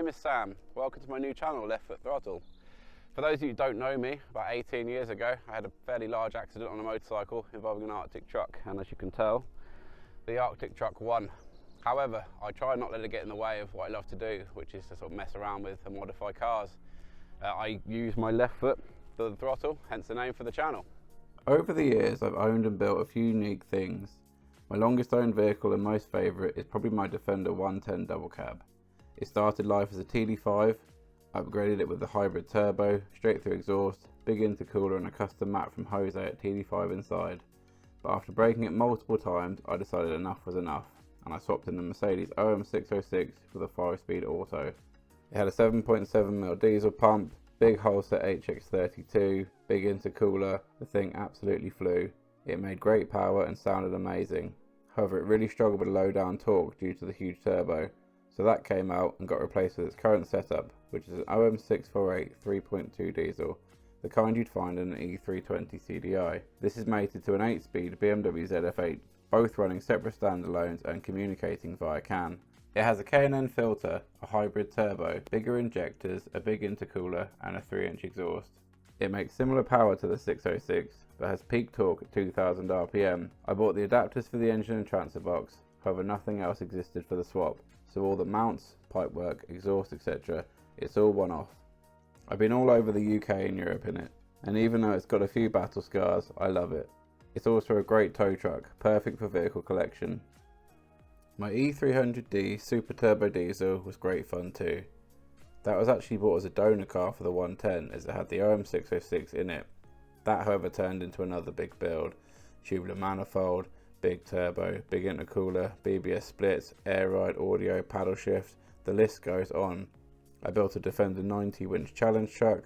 name is Sam. Welcome to my new channel, Foot Throttle. For those of you who don't know me, about 18 years ago I had a fairly large accident on a motorcycle involving an Arctic truck, and as you can tell, the Arctic truck won. However, I try not to let it get in the way of what I love to do, which is to sort of mess around with and modify cars. I use my left foot for the throttle, hence the name for the channel. Over the years I've owned and built a few unique things. My longest owned vehicle and most favourite is probably my Defender 110 double cab. It started life as a TD5, upgraded it with a hybrid turbo, straight through exhaust, big intercooler and a custom mat from Jose at TD5 inside. But after breaking it multiple times, I decided enough was enough, and I swapped in the Mercedes OM606 with a 5-speed auto. It had a 7.7mm diesel pump, big Holset HX32, big intercooler. The thing absolutely flew. It made great power and sounded amazing. However, it really struggled with low down torque due to the huge turbo, so that came out and got replaced with its current setup, which is an OM648 3.2 diesel, the kind you'd find in an E320 CDI. This is mated to an 8-speed BMW ZF8, both running separate standalones and communicating via CAN. It has a K&N filter, a hybrid turbo, bigger injectors, a big intercooler and a 3-inch exhaust. It makes similar power to the 606, but has peak torque at 2000 RPM. I bought the adapters for the engine and transfer box, however nothing else existed for the swap, so all the mounts, pipework, exhaust etc, it's all one off. I've been all over the UK and Europe in it, and even though it's got a few battle scars, I love it. It's also a great tow truck, perfect for vehicle collection. My E300D Super Turbo Diesel was great fun too. That was actually bought as a donor car for the 110 as it had the OM606 in it. That however turned into another big build. Tubular manifold, big turbo, big intercooler, BBS splits, air ride, audio, paddle shift, the list goes on. I built a Defender 90 winch challenge truck,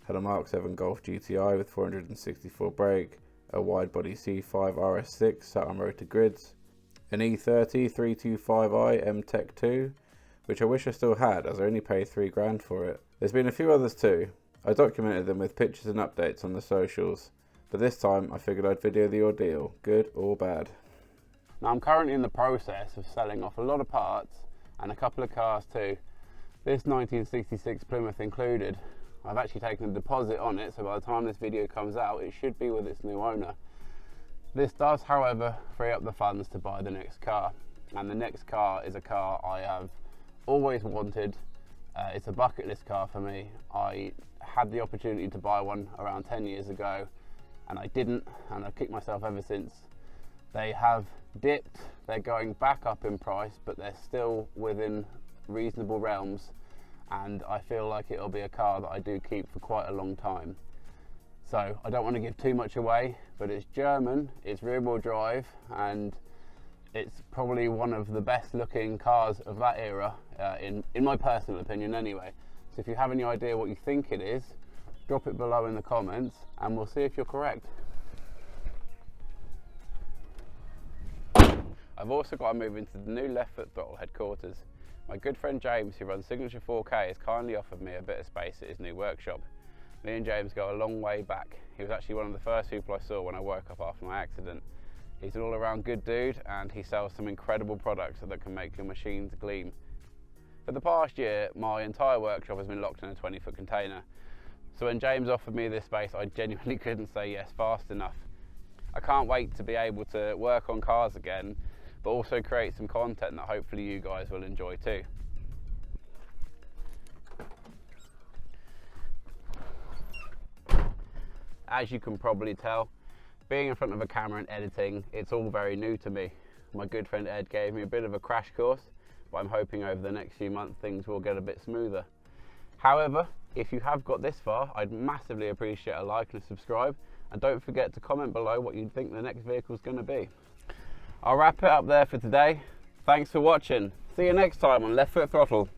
had a Mark 7 Golf GTI with 464 brake, a wide body C5 RS6 sat on rotor grids, an E30 325i M-Tech 2, which I wish I still had as I only paid £3 for it. There's been a few others too. I documented them with pictures and updates on the socials, but this time I figured I'd video the ordeal, good or bad. Now I'm currently in the process of selling off a lot of parts and a couple of cars too. This 1966 Plymouth included. I've actually taken a deposit on it, so by the time this video comes out it should be with its new owner. This does however free up the funds to buy the next car, and the next car is a car I have always wanted. It's a bucket list car for me. I had the opportunity to buy one around 10 years ago and I didn't, and I've kicked myself ever since. They have dipped, they're going back up in price, but they're still within reasonable realms, and I feel like it'll be a car that I do keep for quite a long time. So I don't want to give too much away, but it's German, it's rear wheel drive, and it's probably one of the best looking cars of that era, in my personal opinion anyway. So if you have any idea what you think it is, drop it below in the comments and we'll see if you're correct. I've also got to move into the new Foot Throttle headquarters. My good friend James, who runs Signature 4K, has kindly offered me a bit of space at his new workshop. Me and James go a long way back. He was actually one of the first people I saw when I woke up after my accident. He's an all-around good dude, and he sells some incredible products that can make your machines gleam. For the past year, my entire workshop has been locked in a 20-foot container. So when James offered me this space, I genuinely couldn't say yes fast enough. I can't wait to be able to work on cars again, but also create some content that hopefully you guys will enjoy too. As you can probably tell, being in front of a camera and editing, it's all very new to me. My good friend Ed gave me a bit of a crash course, but I'm hoping over the next few months things will get a bit smoother. However, if you have got this far, I'd massively appreciate a like and a subscribe, and don't forget to comment below what you think the next vehicle is going to be. I'll wrap it up there for today. Thanks for watching. See you next time on Foot Throttle.